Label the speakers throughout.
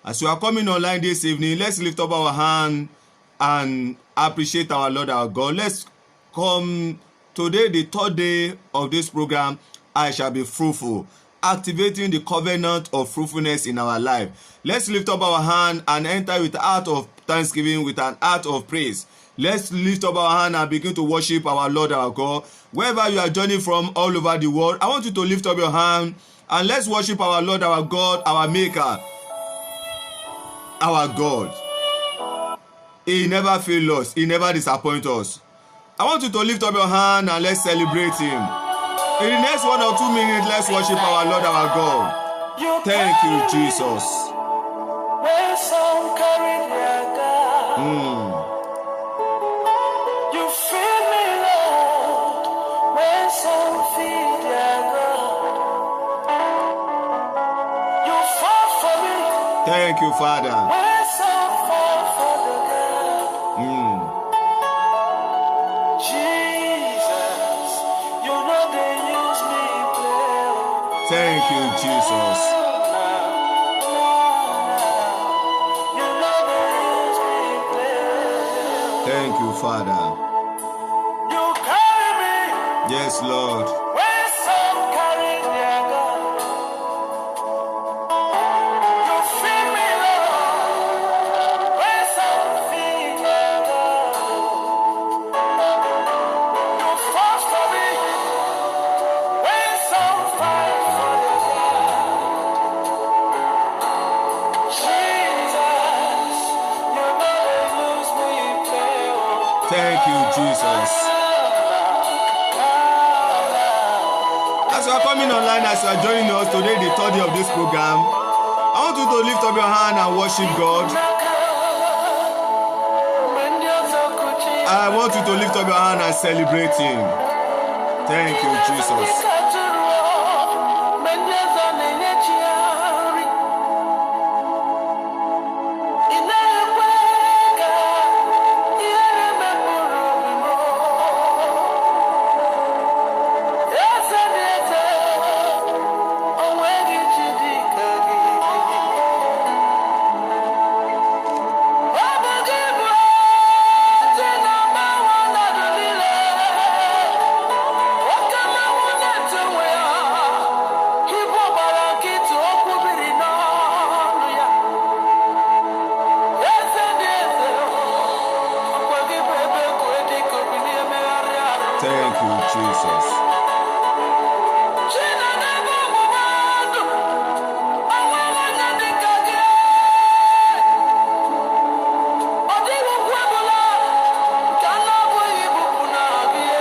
Speaker 1: As we are coming online this evening, let's lift up our hand and appreciate our Lord our God. Let's come today, the third day of this program. I shall be fruitful, activating the covenant of fruitfulness in our life. Let's lift up our hand and enter with an heart of thanksgiving, with an heart of praise. Let's lift up our hand and begin to worship our Lord our God. Wherever you are joining from all over the world, I want you to lift up your hand and let's worship our Lord our God, our Maker, our God. He never fails us. He never disappoints us. I want you to lift up your hand and let's celebrate Him. In the next 1 or 2 minutes, let's worship our Lord our God. Thank you, Jesus.
Speaker 2: You feed me, Lord, when some feed their God. You fought for me.
Speaker 1: Thank you, Father.
Speaker 2: When some fall for the God. Jesus, you know they use me play.
Speaker 1: Thank you, Jesus.
Speaker 2: You know they use me play.
Speaker 1: Thank you, Father.
Speaker 2: You carry me.
Speaker 1: Yes, Lord.
Speaker 2: When some carry their God. You feed me, Lord. When some feed their God. You fought for me. When some fight for the God. Jesus, you know they lose me play.
Speaker 1: Thank you, Jesus. As you are coming online, as you are joining us today, the third day of this program, I want you to lift up your hand and worship God. I want you to lift up your hand and celebrate Him. Thank you, Jesus. Thank you, Jesus.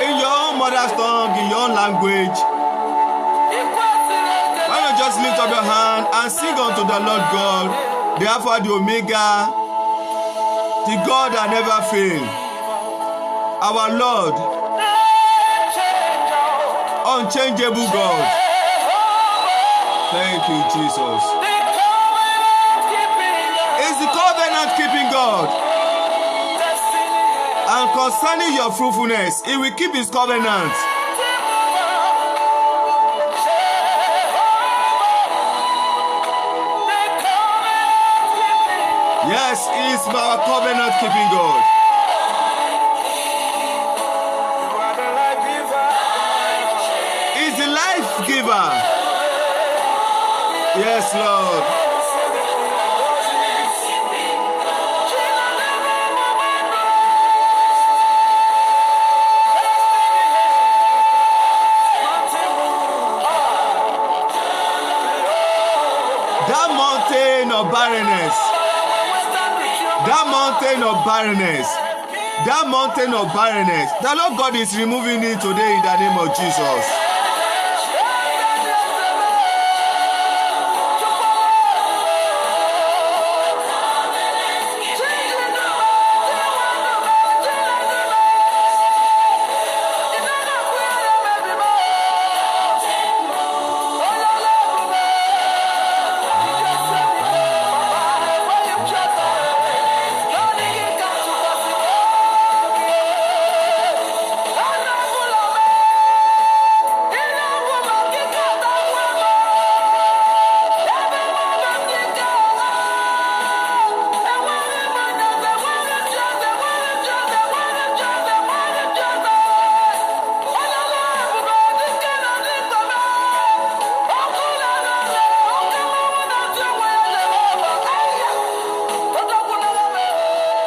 Speaker 1: In your own mother's tongue, in your own language, why not just lift up your hand and sing unto the Lord God, the Alpha, the Omega, the God that never fails, our Lord, unchangeable God. Thank you, Jesus. It's the covenant keeping God. And concerning your fruitfulness, He will keep His covenant. Yes, He is our covenant keeping God. He's the life giver. Yes, Lord. That mountain of barrenness, the Lord God is removing it today in the name of Jesus.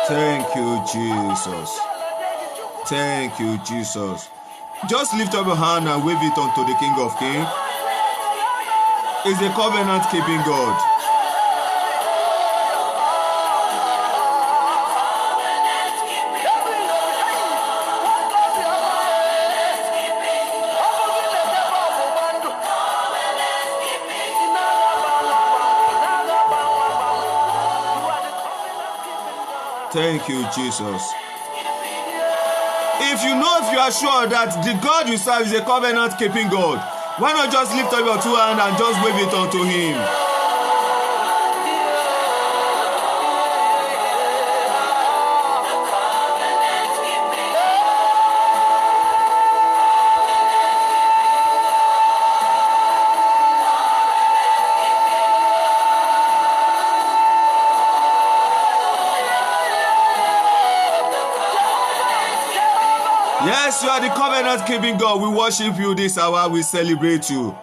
Speaker 1: Thank you, Jesus. Thank you, Jesus. Just lift up your hand and wave it unto the King of Kings. He's a covenant-keeping God. Thank you, Jesus. If you are sure that the God you serve is a covenant-keeping God, why not just lift up your two hands and just wave it unto Him? Yes, you are the covenant-keeping God. We worship you this hour. We celebrate you.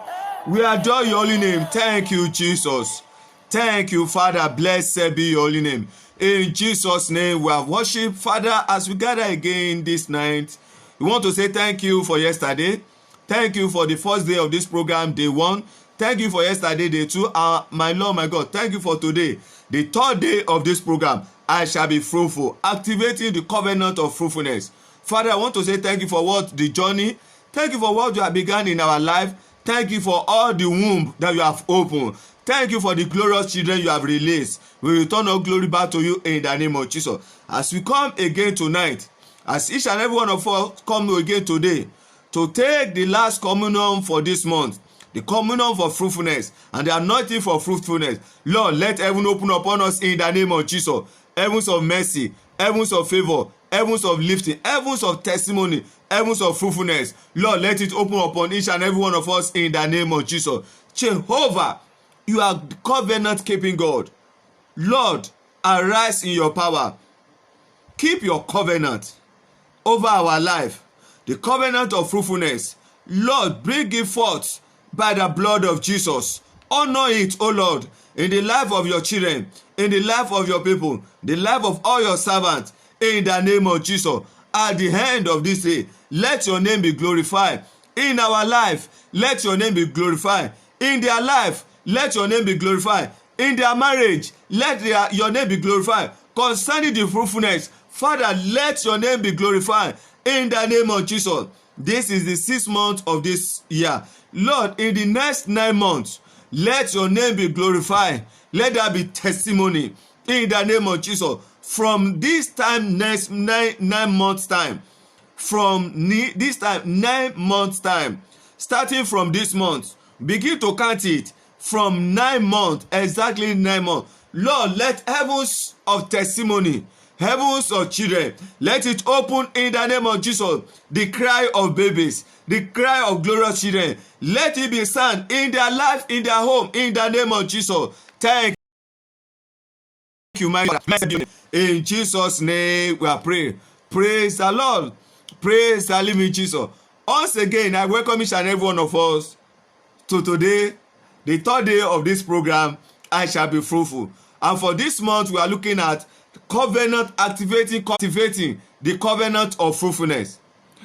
Speaker 1: We adore your holy name. Thank you, Jesus. Thank you, Father. Blessed be your holy name. In Jesus' name, we have worship. Father, as we gather again this night, we want to say thank you for yesterday. Thank you for the first day of this program, day 1. Thank you for yesterday, day 2. My Lord, my God, thank you for today, the third day of this program. I shall be fruitful, activating the covenant of fruitfulness. Father, I want to say thank you for what the journey. Thank you for what you have begun in our life. Thank you for all the womb that you have opened. Thank you for the glorious children you have released. We return all glory back to you in the name of Jesus. As we come again tonight, as each and every one of us come again today, to take the last communion for this month, the communion for fruitfulness and the anointing for fruitfulness. Lord, let heaven open upon us in the name of Jesus. Heavens of mercy, heavens of favor, heavens of lifting, heavens of testimony, heavens of fruitfulness. Lord, let it open upon each and every one of us in the name of Jesus. Jehovah, you are the covenant-keeping God. Lord, arise in your power. Keep your covenant over our life, the covenant of fruitfulness. Lord, bring it forth by the blood of Jesus. Honor it, O Lord, in the life of your children, in the life of your people, the life of all your servants, in the name of Jesus. At the end of this day, let your name be glorified. In our life, let your name be glorified. In their life, let your name be glorified. In their marriage, let your name be glorified. Concerning the fruitfulness, Father, let your name be glorified. In the name of Jesus. This is the 6th month of this year. Lord, in the next 9 months, let your name be glorified. Let there be testimony. In the name of Jesus. From this time, next 9 months time, this time 9 months time, starting from this month, begin to count it from 9 months, exactly 9 months. Lord, let heavens of testimony, heavens of children, let it open in the name of Jesus. The cry of babies, the cry of glorious children, let it be sound in their life, in their home, in the name of Jesus. Thank you, my God. In Jesus' name we are praying. Praise the Lord. Praise the living Jesus. Once again, I welcome each and every one of us to today, the third day of this program, I shall be fruitful. And for this month, we are looking at covenant cultivating the covenant of fruitfulness.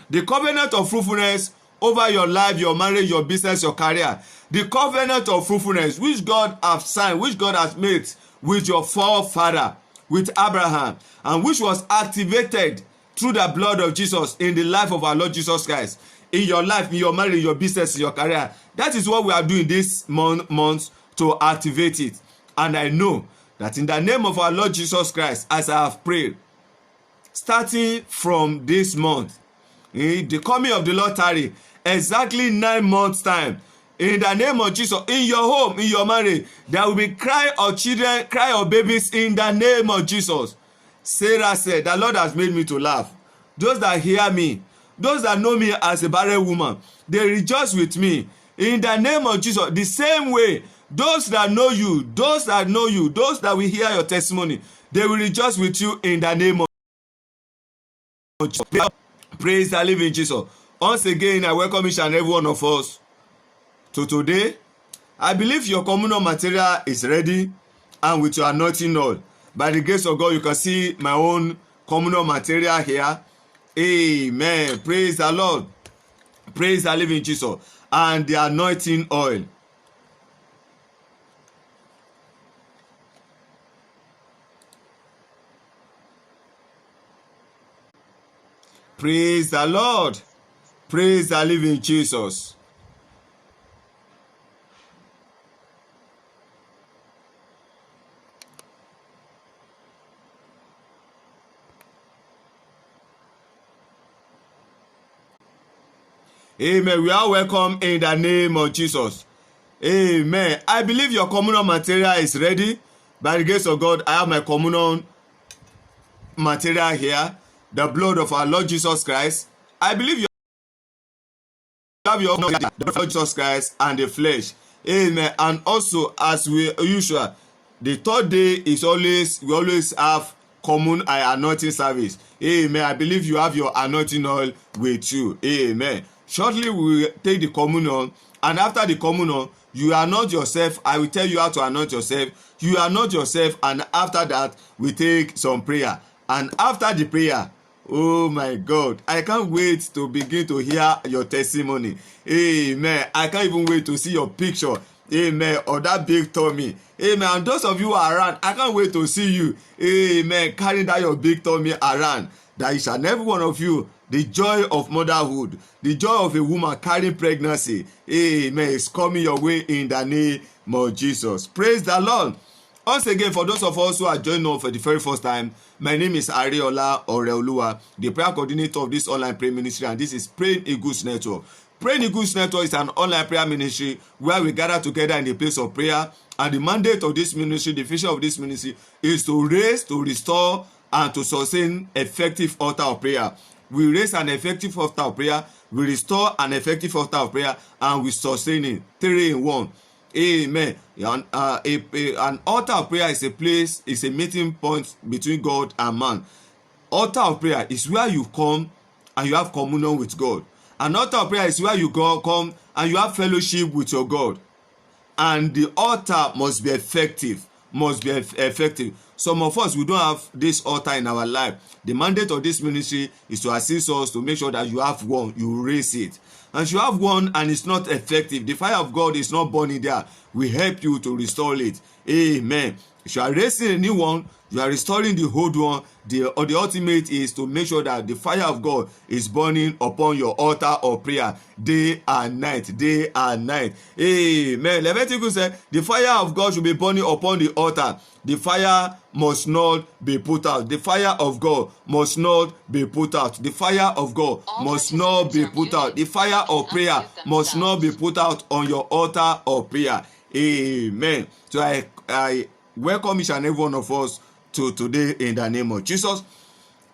Speaker 1: The covenant of fruitfulness over your life, your marriage, your business, your career. The covenant of fruitfulness which God has signed, which God has made with your forefather, with Abraham, and which was activated through the blood of Jesus in the life of our Lord Jesus Christ. In your life, in your marriage, in your business, in your career. That is what we are doing this month to activate it. And I know that in the name of our Lord Jesus Christ, as I have prayed, starting from this month, in the coming of the Lord tarry, exactly 9 months time, in the name of Jesus, in your home, in your marriage, there will be cry of children, cry of babies in the name of Jesus. Sarah said, the Lord has made me to laugh. Those that hear me, those that know me as a barren woman, they rejoice with me. In the name of Jesus, the same way, those that know you, those that will hear your testimony, they will rejoice with you in the name of Jesus. Praise the living Jesus. Once again, I welcome each and every one of us to today. I believe your communal material is ready, and with your anointing oil. By the grace of God, you can see my own communal material here. Amen. Praise the Lord. Praise the living Jesus. And the anointing oil. Praise the Lord. Praise the living Jesus. Amen. We are welcome in the name of Jesus. Amen. I believe your communal material is ready. By the grace of God, I have my communal material here. The blood of our Lord Jesus Christ. I believe you have your the Lord Jesus Christ and the flesh. Amen. And also, as we usual, the third day is we always have common anointing service. Amen. I believe you have your anointing oil with you. Amen. Shortly we will take the communion, and after the communion, you anoint yourself. I will tell you how to anoint yourself. You anoint yourself, and after that, we take some prayer. And after the prayer, oh my God, I can't wait to begin to hear your testimony. Amen. I can't even wait to see your picture. Amen. Or that big tummy. Amen. And those of you who are around, I can't wait to see you. Amen. Carrying that your big tummy around. That each and every one of you, the joy of motherhood, the joy of a woman carrying pregnancy, amen, is coming your way in the name of Jesus. Praise the Lord. Once again, for those of us who are joining us for the very first time, my name is Ariola Oreoluwa, the prayer coordinator of this online prayer ministry, and this is Praying Eagles Network. Praying Eagles Network is an online prayer ministry where we gather together in the place of prayer, and the mandate of this ministry, the vision of this ministry, is to raise, to restore, and to sustain effective altar of prayer. We raise an effective altar of prayer, we restore an effective altar of prayer, and we sustain it. 3 in 1. Amen. An altar of prayer is a place, is a meeting point between God and man. Altar of prayer is where you come and you have communion with God. An altar of prayer is where you come and you have fellowship with your God. And the altar must be effective. Some of us, we don't have this altar in our life. The mandate of this ministry is to assist us to make sure that you have one, you raise it. And you have one and it's not effective, the fire of God is not burning there, we help you to restore it. Amen. If you are raising a new one, you are restoring the old one. The ultimate is to make sure that the fire of God is burning upon your altar of prayer day and night. Amen. Leviticus said the fire of God should be burning upon the altar. The fire must not be put out. The fire of God must not be put out. The fire of God must not be put out. The fire of prayer must not be put out on your altar of prayer. Amen. So I welcome each and every one of us to today in the name of Jesus.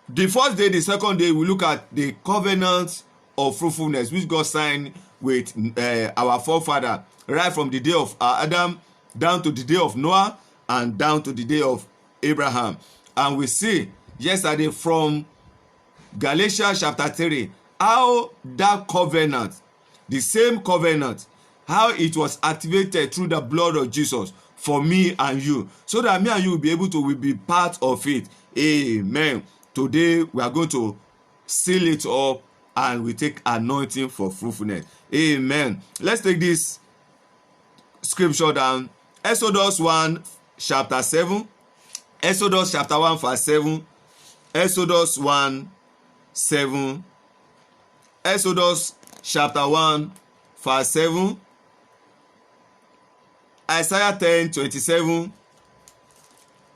Speaker 1: The first day, the second day, we look at the covenant of fruitfulness which God signed with our forefather right from the day of Adam down to the day of Noah and down to the day of Abraham. And we see yesterday from Galatians chapter 3 how that covenant, the same covenant, how it was activated through the blood of Jesus for me and you, so that me and you will be able to be part of it. Amen. Today we are going to seal it up and we take anointing for fruitfulness. Amen. Let's take this scripture down. Exodus 1 chapter 7. Exodus chapter 1 verse 7. Exodus 1 7. Exodus chapter 1 verse 7. Isaiah 10:27,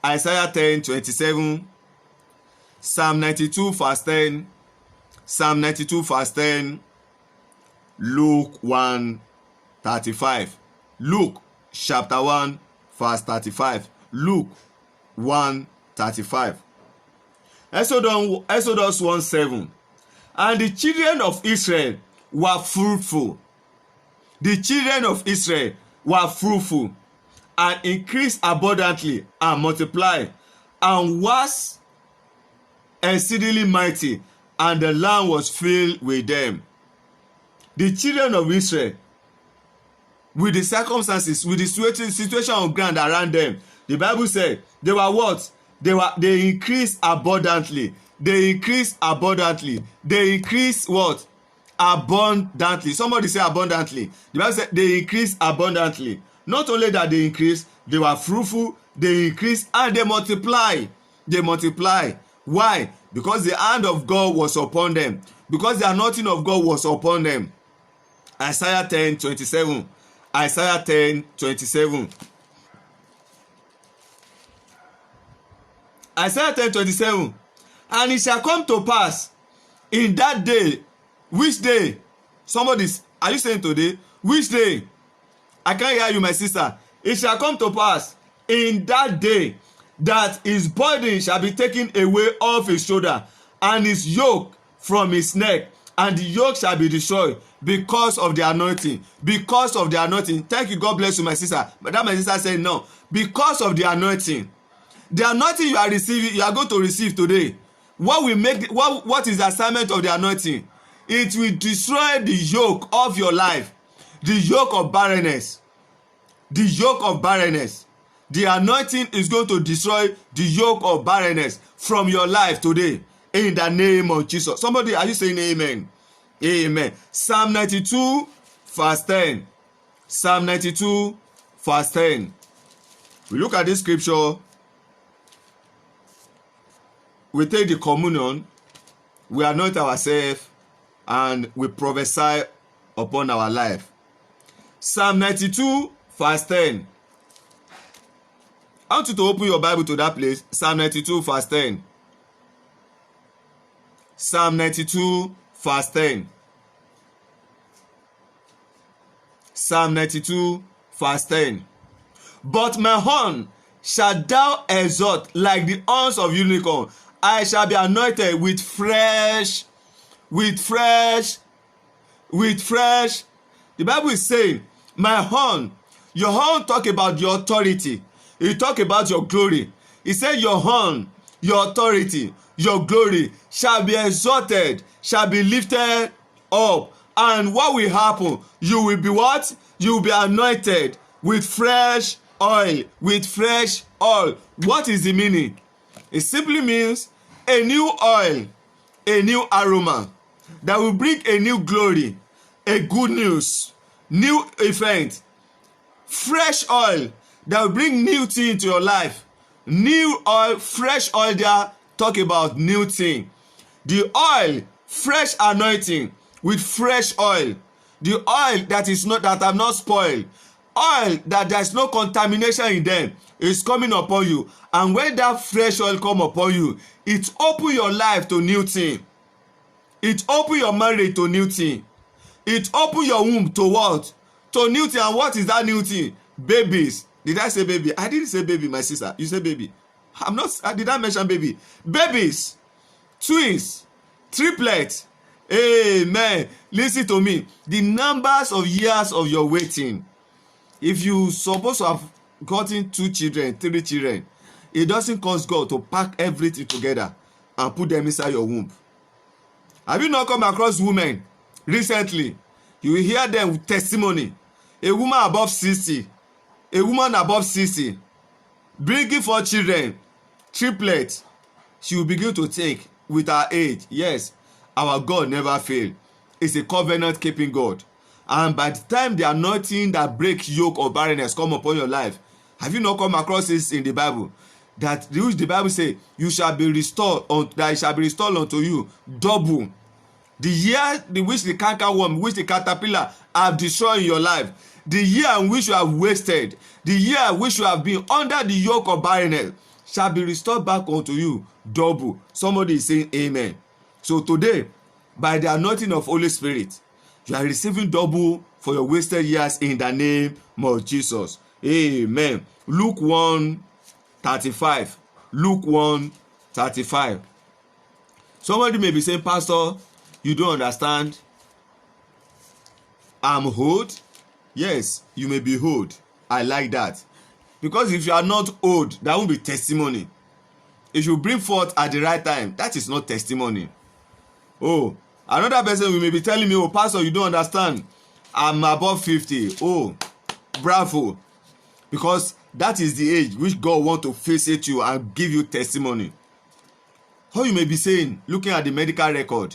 Speaker 1: Isaiah 10:27, Psalm 92 verse 10, Psalm 92 verse 10, Luke 1:35, Luke chapter 1 verse 35, Luke 1:35. Exodus 1:7. And the children of Israel were fruitful. The children of Israel were fruitful and increased abundantly and multiplied and was exceedingly mighty, and the land was filled with them. The children of Israel, with the circumstances, with the situation on ground around them, the Bible said they were what? They increased abundantly. They increased abundantly. They increased what? Abundantly. Somebody say abundantly. The Bible said they increased abundantly. Not only that they increased, they were fruitful, they increased, and they multiply. They multiply. Why? Because the hand of God was upon them. Because the anointing of God was upon them. Isaiah 10:27. Isaiah 10:27. Isaiah 10:27. And it shall come to pass in that day. Which day? Somebody's, are you saying today? Which day? I can't hear you, my sister. It shall come to pass in that day that his burden shall be taken away off his shoulder, and his yoke from his neck, and the yoke shall be destroyed because of the anointing. Because of the anointing. Thank you. God bless you, my sister. But that my sister said no. Because of the anointing. The anointing you are receiving, you are going to receive today. What is the assignment of the anointing? It will destroy the yoke of your life. The yoke of barrenness. The yoke of barrenness. The anointing is going to destroy the yoke of barrenness from your life today. In the name of Jesus. Somebody, are you saying amen? Amen. Psalm 92 verse 10. Psalm 92 verse 10. We look at this scripture. We take the communion. We anoint ourselves. And we prophesy upon our life. Psalm 92 verse 10. I want you to open your Bible to that place. Psalm 92 verse 10. Psalm 92 verse 10. Psalm 92 verse 10. But my horn shall thou exalt like the horns of unicorn. I shall be anointed with fresh. The Bible is saying, my horn, your horn talk about your authority. It talk about your glory. It said your horn, your authority, your glory shall be exalted, shall be lifted up. And what will happen? You will be what? You will be anointed with fresh oil. With fresh oil. What is the meaning? It simply means a new oil, a new aroma that will bring a new glory, a good news, new event, fresh oil that will bring new thing into your life. New oil, fresh oil there, talk about new thing. The oil, fresh anointing with fresh oil. The oil that have not spoiled. Oil that there is no contamination in them is coming upon you. And when that fresh oil come upon you, it open your life to new thing. It open your marriage to new thing. It open your womb to what? To new thing. And what is that new thing? Babies. Did I say baby? I didn't say baby, my sister. You say baby. Did I mention baby? Babies. Twins. Triplets. Amen. Listen to me. The numbers of years of your waiting. If you supposed to have gotten 2 children, 3 children, it doesn't cost God to pack everything together and put them inside your womb. Have you not come across women recently? You will hear them with testimony. A woman above 60, a woman above 60, bringing 4 children, triplets. She will begin to think with her age, yes, our God never fail. It's a covenant keeping God. And by the time the anointing that breaks yoke of barrenness come upon your life, have you not come across this in the Bible? That which the Bible say, you shall be restored, that it shall be restored unto you double. The year which the cankerworm, which the caterpillar have destroyed in your life, the year in which you have wasted, the year in which you have been under the yoke of barrenness, shall be restored back unto you double. Somebody is saying amen. So today, by the anointing of Holy Spirit, you are receiving double for your wasted years in the name of Jesus. Amen. Luke 1:35. Luke 1:35. Somebody may be saying, Pastor, you don't understand. I'm old. Yes, you may be old. I like that. Because if you are not old, that won't be testimony. If you bring forth at the right time, that is not testimony. Oh, another person may be telling me, oh, Pastor, you don't understand. I'm above 50. Oh, bravo. Because that is the age which God want to face it you and give you testimony. How you may be saying, looking at the medical record,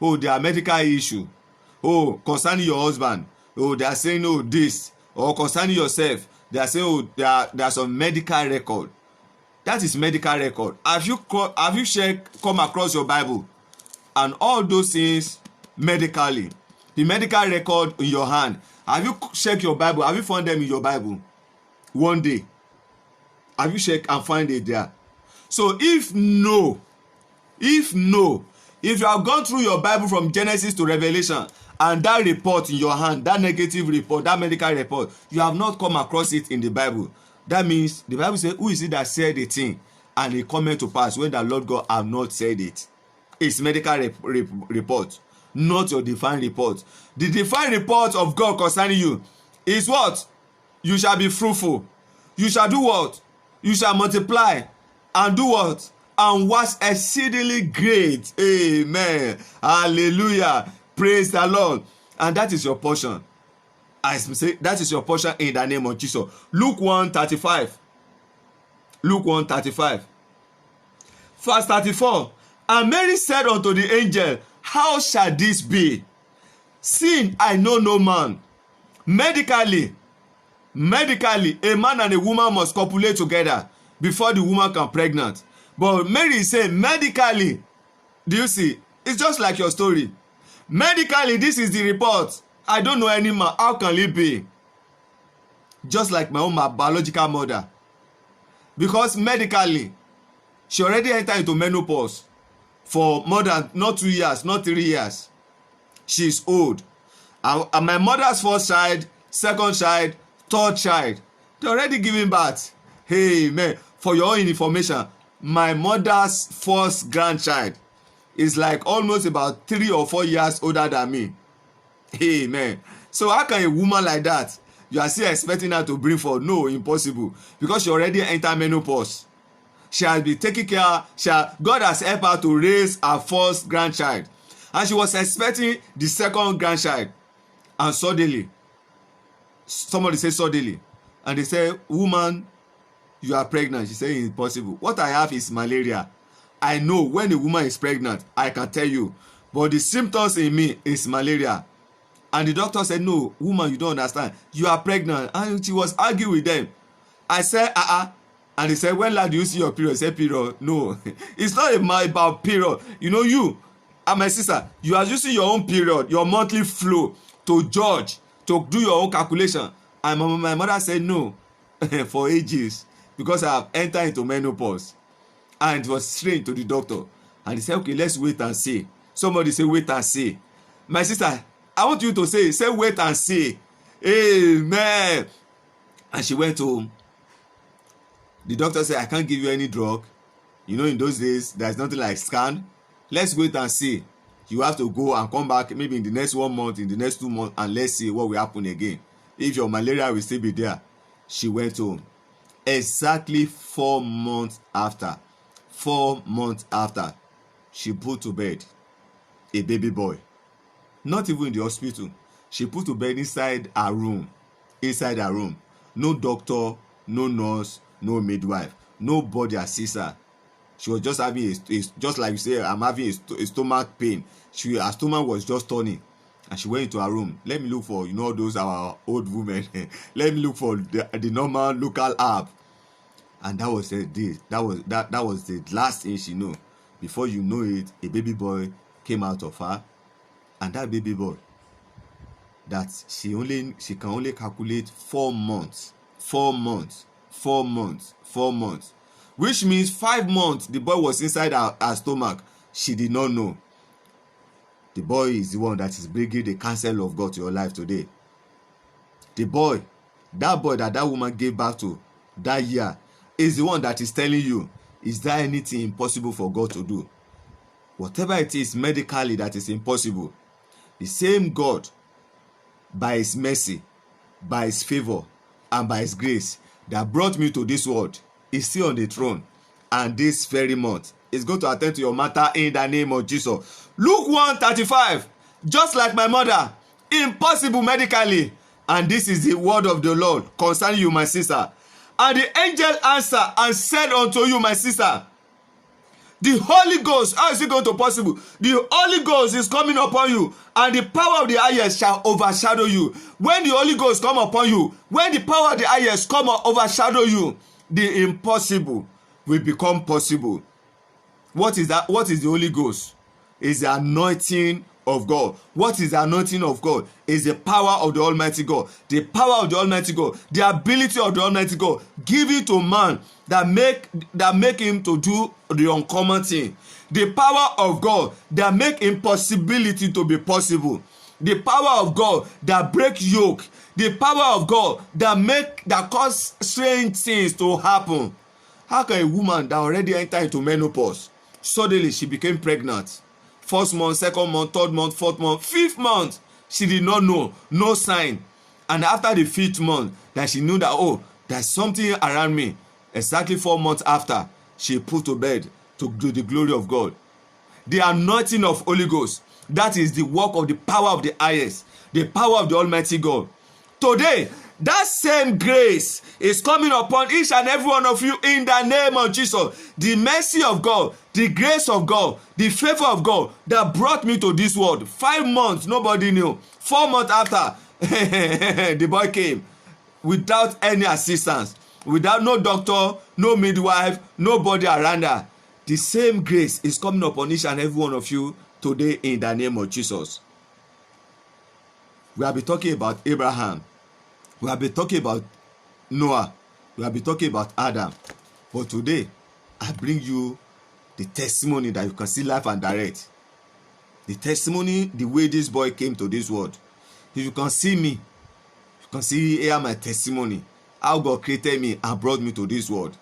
Speaker 1: oh, there are medical issue, oh, concerning your husband, oh, they are saying, oh, this, or concerning yourself, they are saying, oh, there are some medical record. That is medical record. Have you come across your Bible and all those things medically, the medical record in your hand? Have you checked your Bible? Have you found them in your Bible? One day, have you checked and find it there? So if you have gone through your Bible from Genesis to Revelation and that report in your hand, that negative report, that medical report, you have not come across it in the Bible, that means the Bible says, who is it that said a thing and it come to pass when the Lord God have not said it? It's medical report, not your divine report. The divine report of God concerning you is what? You shall be fruitful. You shall do what? You shall multiply and do what? And was exceedingly great. Amen. Hallelujah. Praise the Lord. And that is your portion. I say that is your portion in the name of Jesus. Luke 1:35. Luke 1:35. Verse 34. And Mary said unto the angel, how shall this be? Seeing I know no man. Medically, a man and a woman must copulate together before the woman can pregnant. But Mary is saying, medically, do you see? It's just like your story. Medically, this is the report. I don't know any man. How can it be? Just like my biological mother. Because medically, she already entered into menopause for more than, not 2 years, not 3 years. She's old. And my mother's first child, second child, third child, they're already giving birth. Hey, man, for your own information, my mother's first grandchild is like almost about 3 or 4 years older than me. Hey, man. So how can a woman like that, you are still expecting her to bring forth? No, impossible. Because she already entered menopause. She has been taking care. God has helped her to raise her first grandchild. And she was expecting the second grandchild. And suddenly, somebody said suddenly, and they say, woman, you are pregnant. She said, impossible. What I have is malaria. I know when a woman is pregnant, I can tell you. But the symptoms in me is malaria. And the doctor said, no, woman, you don't understand. You are pregnant. And she was arguing with them. I said, And they said, when do you see your period? I said, period. No, it's not about period. You know, you and my sister, you are using your own period, your monthly flow to judge, to do your own calculation. And my mother said, no, for ages, because I have entered into menopause. And it was strange to the doctor. And he said, okay, let's wait and see. Somebody say, wait and see. My sister, I want you to say wait and see. Amen. And she went home. The doctor said, I can't give you any drug. You know, in those days, there's nothing like scan. Let's wait and see. You have to go and come back maybe in the next 1 month, in the next 2 months, and let's see what will happen again. If your malaria will still be there. She went home. Exactly 4 months after. 4 months after, she put to bed a baby boy. Not even in the hospital. She put to bed inside her room. Inside her room. No doctor, no nurse, no midwife. Nobody assist her. She was just having just like you say, I'm having a stomach pain. Her stomach was just turning. And she went into her room. Let me look for, those our old women. Let me look for the normal local herb. And that was that was the last thing she knew. Before you know it, a baby boy came out of her. And that baby boy, that she can only calculate 4 months. 4 months. 4 months. 4 months. Which means 5 months the boy was inside her stomach. She did not know. The boy is the one that is bringing the counsel of God to your life today. The boy, that woman gave birth to that year, is the one that is telling you, is there anything impossible for God to do? Whatever it is medically that is impossible, the same God, by his mercy, by his favor, and by his grace, that brought me to this world, is still on the throne. And this very month is going to attend to your matter in the name of Jesus. Luke 1:35, just like my mother, impossible medically. And this is the word of the Lord concerning you, my sister. And the angel answered and said unto you, my sister, the Holy Ghost, how is it going to possible? The Holy Ghost is coming upon you, and the power of the highest shall overshadow you. When the Holy Ghost come upon you, when the power of the highest come overshadow you, the impossible will become possible. What is that? What is the Holy Ghost? It's the anointing of God. What is the anointing of God? Is the power of the Almighty God. The power of the Almighty God, the ability of the Almighty God given to man that make him to do the uncommon thing. The power of God that make impossibility to be possible. The power of God that break yoke. The power of God that cause strange things to happen. How can a woman that already entered into menopause, suddenly she became pregnant? First month, second month, third month, fourth month, fifth month, she did not know, no sign. And after the fifth month, that she knew that, oh, there's something around me. Exactly 4 months after, she put to bed to do the glory of God. The anointing of Holy Ghost, that is the work of the power of the highest, the power of the Almighty God. Today, that same grace is coming upon each and every one of you in the name of Jesus. The mercy of God, the grace of God, the favor of God that brought me to this world. 5 months, nobody knew. 4 months after, the boy came without any assistance, without no doctor, no midwife, nobody around her. The same grace is coming upon each and every one of you today in the name of Jesus. We have been talking about Abraham. We have been talking about Noah. We have been talking about Adam. But today, I bring you the testimony that you can see live and direct. The testimony, the way this boy came to this world. If you can see me, you can see here my testimony. How God created me and brought me to this world.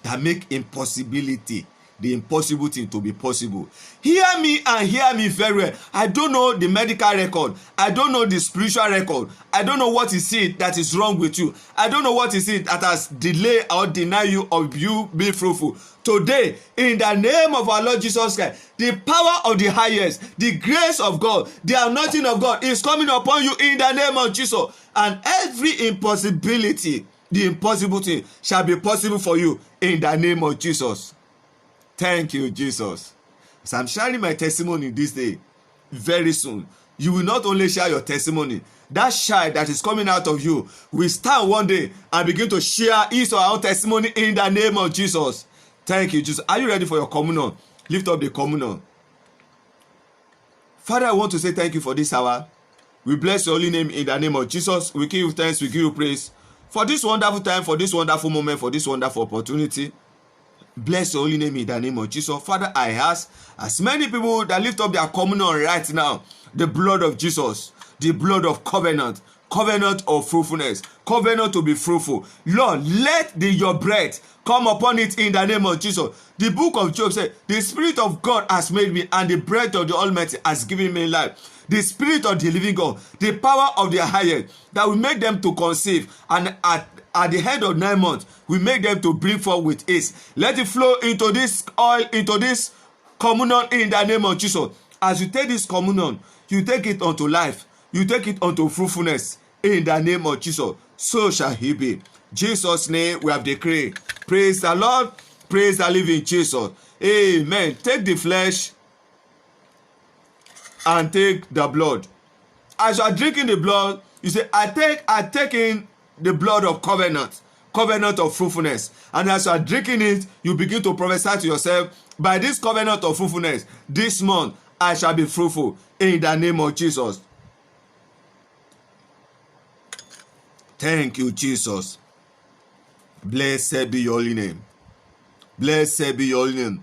Speaker 1: That make impossibility, the impossible thing to be possible. Hear me and hear me very well. I don't know the medical record. I don't know the spiritual record. I don't know what is it that is wrong with you. I don't know what is it that has delayed or denied you of you being fruitful. Today, in the name of our Lord Jesus Christ, the power of the highest, the grace of God, the anointing of God is coming upon you in the name of Jesus. And every impossibility, the impossible thing shall be possible for you in the name of Jesus. Thank you, Jesus. As I'm sharing my testimony this day, very soon, you will not only share your testimony, that child that is coming out of you will stand one day and begin to share his or her own testimony in the name of Jesus. Thank you, Jesus. Are you ready for your communion? Lift up the communion. Father, I want to say thank you for this hour. We bless your holy name in the name of Jesus. We give you thanks, we give you praise for this wonderful time, for this wonderful moment, for this wonderful opportunity. Bless your holy name in the name of Jesus. Father, I ask as many people that lift up their communion right now, the blood of Jesus, the blood of covenant, covenant of fruitfulness, covenant to be fruitful. Lord, let your breath come upon it in the name of Jesus. The book of Job said, the Spirit of God has made me, and the breath of the Almighty has given me life. The Spirit of the living God, the power of the highest, that will make them to conceive, and at the end of 9 months, we make them to bring forth with ease. Let it flow into this oil, into this communion in the name of Jesus. As you take this communion, you take it unto life. You take it unto fruitfulness in the name of Jesus. So shall he be. Jesus' name we have decreed. Praise the Lord. Praise the living Jesus. Amen. Take the flesh and take the blood. As you are drinking the blood, you say, I take in the blood of covenant of fruitfulness. And as you are drinking it, you begin to prophesy to yourself, by this covenant of fruitfulness, this month I shall be fruitful in the name of Jesus. Thank you, Jesus. Blessed be your holy name. Blessed be your holy name.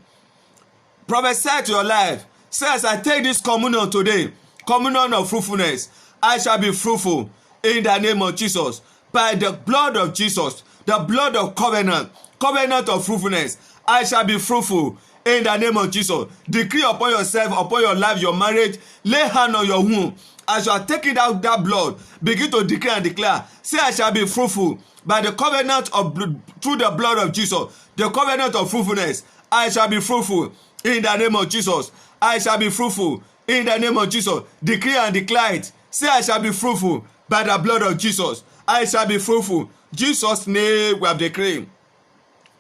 Speaker 1: Prophesy to your life. Say, as I take this communion today, communion of fruitfulness, I shall be fruitful in the name of Jesus. By the blood of Jesus, the blood of covenant of fruitfulness, I shall be fruitful in the name of Jesus. Decree upon yourself, upon your life, your marriage. Lay hand on your womb. As you are taking out that blood, begin to declare and declare. Say, I shall be fruitful by the covenant of blood, through the blood of Jesus, the covenant of fruitfulness. I shall be fruitful in the name of Jesus. I shall be fruitful in the name of Jesus. Decree and declare it. Say, I shall be fruitful by the blood of Jesus. I shall be fruitful Jesus' name we have decreed.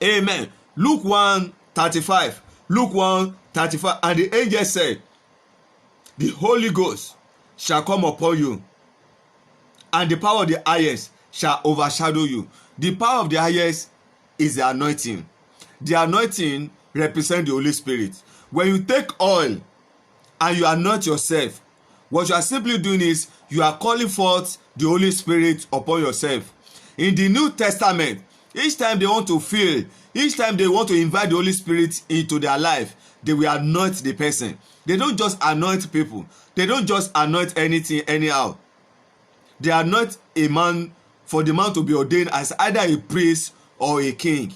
Speaker 1: Amen. Luke 1:35. Luke 1:35. And the angel said, the Holy Ghost shall come upon you, and the power of the highest shall overshadow you. The power of the highest is the anointing. The anointing represents the Holy Spirit. When you take oil and you anoint yourself, what you are simply doing is you are calling forth the Holy Spirit upon yourself. In the New Testament, each time they want to feel, each time they want to invite the Holy Spirit into their life, they will anoint the person. They don't just anoint people. They don't just anoint anything anyhow. They anoint a man for the man to be ordained as either a priest or a king.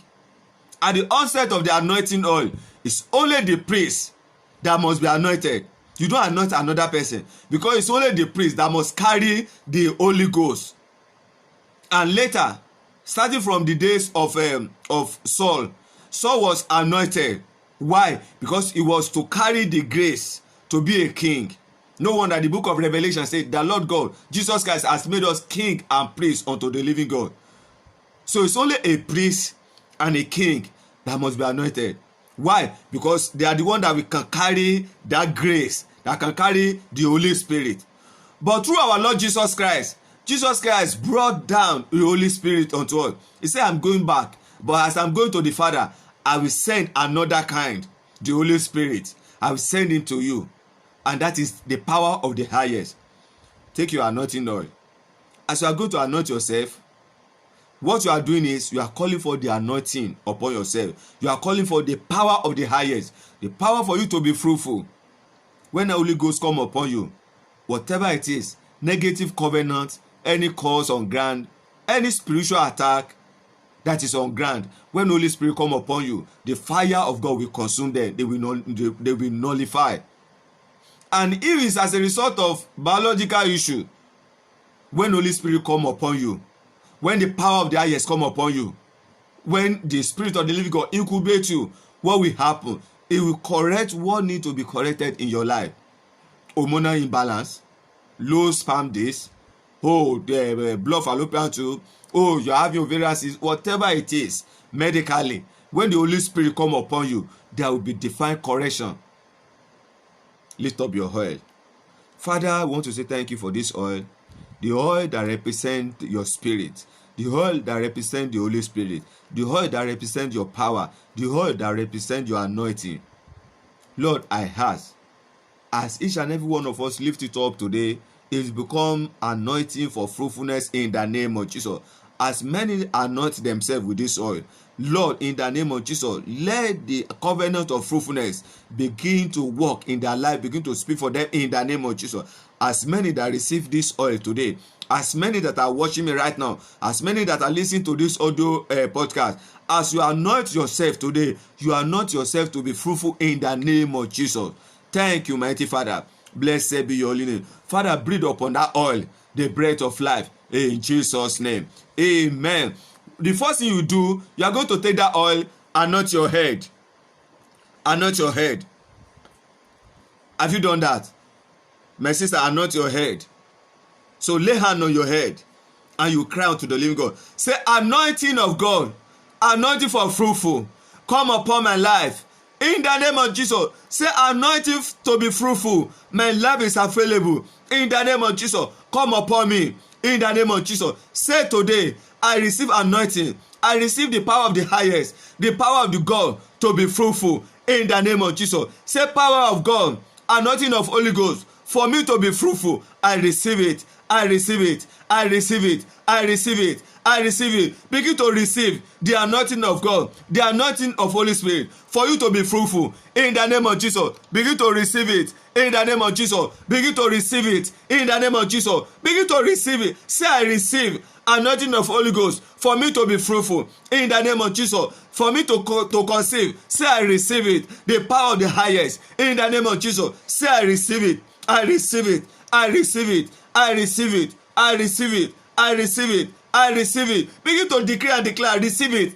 Speaker 1: At the onset of the anointing oil, it's only the priest that must be anointed. You don't anoint another person, because it's only the priest that must carry the Holy Ghost. And later, starting from the days of Saul, Saul was anointed. Why? Because he was to carry the grace to be a king. No wonder the book of Revelation said, the Lord God, Jesus Christ, has made us king and priest unto the living God. So it's only a priest and a king that must be anointed. Why? Because they are the one that we can carry that grace, that can carry the Holy Spirit. But through our Lord Jesus Christ brought down the Holy Spirit unto us. He said, I'm going back, but as I'm going to the Father, I will send another kind, the Holy Spirit. I will send him to you. And that is the power of the highest. Take your anointing oil. As you are going to anoint yourself, what you are doing is you are calling for the anointing upon yourself. You are calling for the power of the highest, the power for you to be fruitful. When the Holy Ghost come upon you, whatever it is, negative covenant, any cause on ground, any spiritual attack that is on ground, when the Holy Spirit come upon you, the fire of God will consume them. They will nullify. And if it's as a result of biological issue, when the Holy Spirit come upon you, when the power of the highest come upon you, when the Spirit of the living God incubate you, what will happen? It will correct what needs to be corrected in your life. Hormonal imbalance, low sperm days, the blood fallopian tube, you're having ovarian cyst, whatever it is, medically, when the Holy Spirit come upon you, there will be divine correction. Lift up your oil. Father, I want to say thank you for this oil, the oil that represents your spirit, the oil that represents the Holy Spirit, the oil that represents your power, the oil that represents your anointing. Lord, I ask, as each and every one of us lift it up today, it's become anointing for fruitfulness in the name of Jesus. As many anoint themselves with this oil, Lord, in the name of Jesus, let the covenant of fruitfulness begin to work in their life, begin to speak for them in the name of Jesus. As many that receive this oil today, as many that are watching me right now, as many that are listening to this audio podcast, as you anoint yourself today, you anoint yourself to be fruitful in the name of Jesus. Thank you, mighty Father. Blessed be your holy name. Father, breathe upon that oil the breath of life in Jesus' name. Amen. The first thing you do, you are going to take that oil, anoint your head. Anoint your head. Have you done that? My sister, anoint your head. So lay hand on your head and you cry unto the living God. Say, anointing of God, anointing for fruitful, come upon my life. In the name of Jesus, say, anointing to be fruitful. My life is available. In the name of Jesus, come upon me. In the name of Jesus, say today, I receive anointing. I receive the power of the highest, the power of the God to be fruitful. In the name of Jesus, say, power of God, anointing of Holy Ghost, for me to be fruitful. I receive it. I receive it. I receive it. I receive it. I receive it. Begin to receive the anointing of God, the anointing of Holy Spirit for you to be fruitful. In the name of Jesus, begin to receive it. In the name of Jesus, begin to receive it. In the name of Jesus, begin to receive it. Say, I receive anointing of Holy Ghost for me to be fruitful. In the name of Jesus, for me to conceive. Say, I receive it. The power of the highest. In the name of Jesus, say, I receive it. I receive it. I receive it. I receive it. I receive it. I receive it. I receive it. Begin to decree and declare, receive it.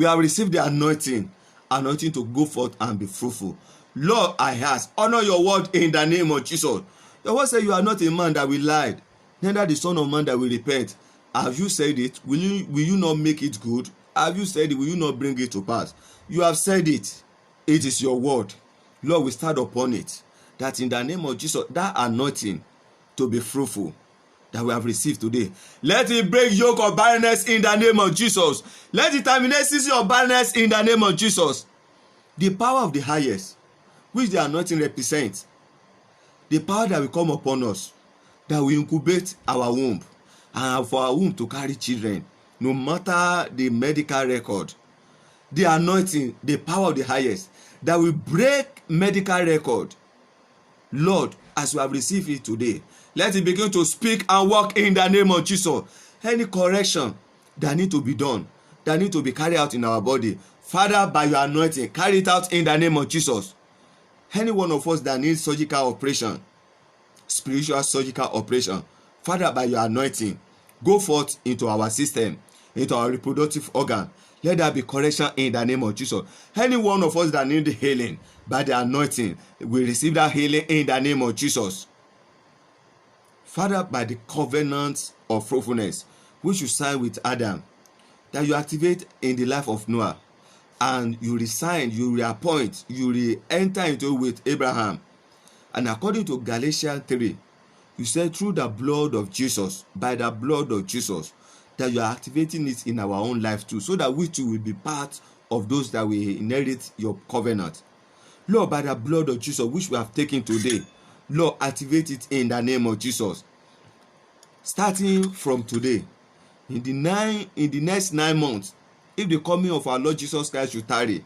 Speaker 1: We have received the anointing to go forth and be fruitful. Lord, I ask, honor your word in the name of Jesus. Your word says you are not a man that will lie, neither the son of man that will repent. Have you said it? Will you not make it good? Have you said it? Will you not bring it to pass? You have said it. It is your word. Lord, we stand upon it, that in the name of Jesus, that anointing to be fruitful that we have received today, let it break yoke of barrenness in the name of Jesus. Let it terminate season of barrenness in the name of Jesus. The power of the highest, which the anointing represents, the power that will come upon us, that will incubate our womb, and for our womb to carry children, no matter the medical record. The anointing, the power of the highest, that will break medical record. Lord, as we have received it today, let it begin to speak and work in the name of Jesus. Any correction that need to be done, that need to be carried out in our body, Father, by your anointing, carry it out in the name of Jesus. Any one of us that needs surgical operation, spiritual surgical operation, Father, by your anointing, go forth into our system, into our reproductive organ. Let there be correction in the name of Jesus. Any one of us that need healing, by the anointing, we receive that healing in the name of Jesus. Father, by the covenant of fruitfulness, which you signed with Adam, that you activate in the life of Noah, and you resign, you reappoint, you re-enter into with Abraham. And according to Galatians 3, you said through the blood of Jesus, by the blood of Jesus, that you are activating it in our own life too, so that we too will be part of those that will inherit your covenant. Lord, by the blood of Jesus, which we have taken today, Lord, activate it in the name of Jesus. Starting from today, in the next 9 months, if the coming of our Lord Jesus Christ should tarry,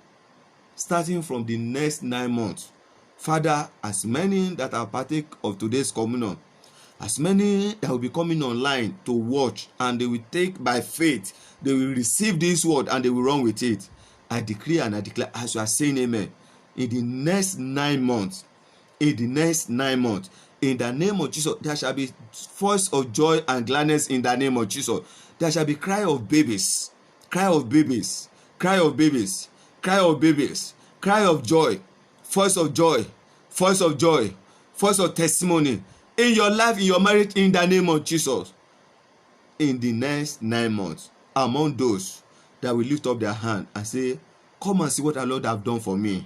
Speaker 1: starting from the next 9 months, Father, as many that are partake of today's communion, as many that will be coming online to watch, and they will take by faith, they will receive this word and they will run with it. I decree and I declare, as you are saying amen, in the next 9 months, in the next 9 months, in the name of Jesus, there shall be voice of joy and gladness in the name of Jesus. There shall be cry of babies, cry of babies, cry of babies, cry of babies, cry of joy, voice of joy, voice of joy, voice of testimony in your life, in your marriage, in the name of Jesus. In the next 9 months, among those that will lift up their hand and say, come and see what the Lord have done for me,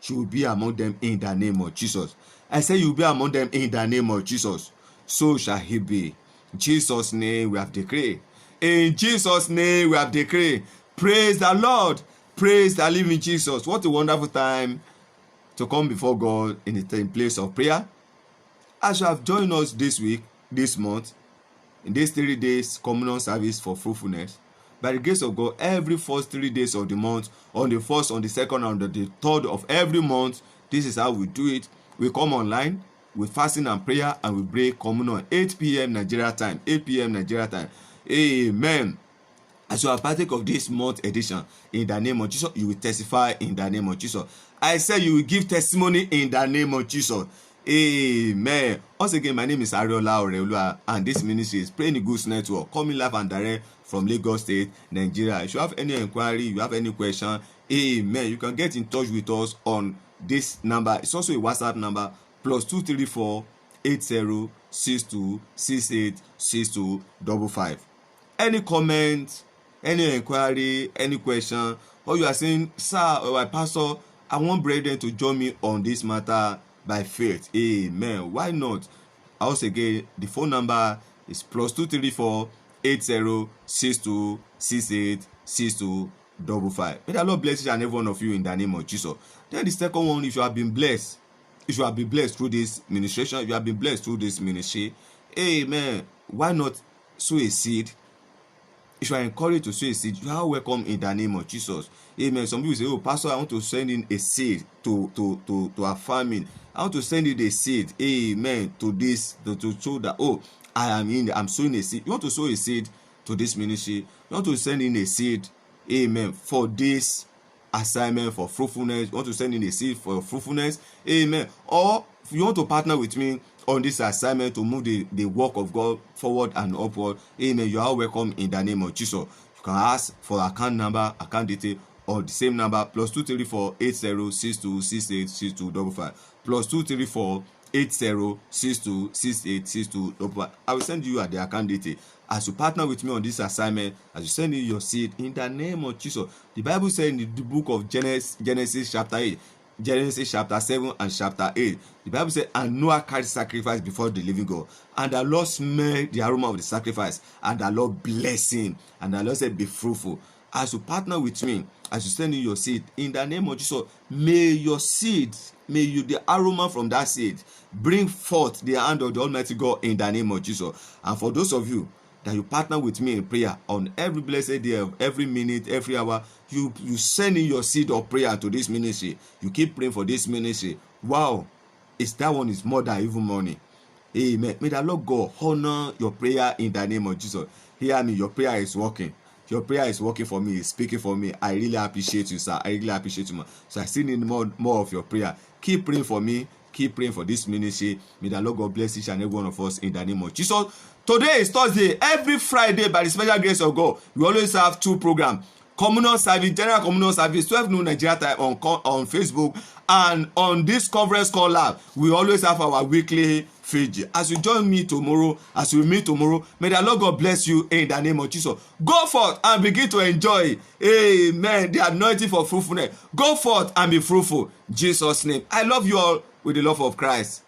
Speaker 1: she will be among them in the name of Jesus. I say you will be among them in the name of Jesus. So shall he be. In Jesus' name we have decreed. In Jesus' name we have decreed. Praise the Lord. Praise the living Jesus. What a wonderful time to come before God in the place of prayer. As you have joined us this week, this month, in these 3 days communion service for fruitfulness, by the grace of God, every first 3 days of the month, on the 1st, on the 2nd, and on the 3rd of every month, this is how we do it. We come online with fasting and prayer, and we break communion 8 p.m. Nigeria time. 8 p.m. Nigeria time. Amen. As you are partake of this month edition, in the name of Jesus, you will testify in the name of Jesus. I say you will give testimony in the name of Jesus. Amen. Once again, my name is Ariola Oreolua, and this ministry is Praying the Goods Network, coming live and direct from Lagos State, Nigeria. If you have any inquiry, you have any question, amen, you can get in touch with us on this number. It's also a WhatsApp number, +234 8062 68 6255. Any comment, any inquiry, any question, or you are saying, sir or my pastor, I want brethren to join me on this matter by faith, amen, why not? Also again, the phone number is +234 8062 68 6255. May the Lord bless each and every one of you in the name of Jesus. Then the second one, if you have been blessed, through this ministration, if you have been blessed through this ministry, amen, why not sow a seed? If you are encouraged to sow a seed, you are welcome in the name of Jesus. Amen. Some people say, oh, pastor, I want to send in a seed to our family. I want to send in a seed, amen, to this, to show that, oh, I'm sowing a seed. You want to sow a seed to this ministry? You want to send in a seed, amen, for this assignment for fruitfulness? You want to send in a seed for fruitfulness, amen? Or if you want to partner with me on this assignment to move the work of God forward and upward, amen, you are welcome in the name of Jesus. You can ask for account number, account detail, or the same number, +234 8062 686255, +234 8062 686255. I will send you the account detail. As you partner with me on this assignment, as you send in your seed, in the name of Jesus. The Bible says in the book of Genesis chapter 8, Genesis chapter 7 and chapter 8, the Bible says, and Noah carried sacrifice before the living God, and the Lord smelled the aroma of the sacrifice, and the Lord blessed him, and the Lord said, be fruitful. As you partner with me, as you send in your seed, in the name of Jesus, may your seed, may you, the aroma from that seed, bring forth the hand of the Almighty God in the name of Jesus. And for those of you that you partner with me in prayer on every blessed day, every minute, every hour, you send in your seed of prayer to this ministry. You keep praying for this ministry. Wow, that one is more than even money. Amen. May the Lord God honor your prayer in the name of Jesus. Hear me, your prayer is working. Your prayer is working for me, it's speaking for me. I really appreciate you, sir. I really appreciate you, man. So I still need more of your prayer. Keep praying for me. Keep praying for this ministry. May the Lord God bless each and every one of us in the name of Jesus. Today is Thursday. Every Friday, by the special grace of God, we always have 2 programs. Communal service, general communal service, 12 noon Nigeria time on Facebook, and on this conference call lab, we always have our weekly Fiji. As you join me tomorrow, as we meet tomorrow, may the Lord God bless you in the name of Jesus. Go forth and begin to enjoy, amen, the anointing for fruitfulness. Go forth and be fruitful. In Jesus' name. I love you all with the love of Christ.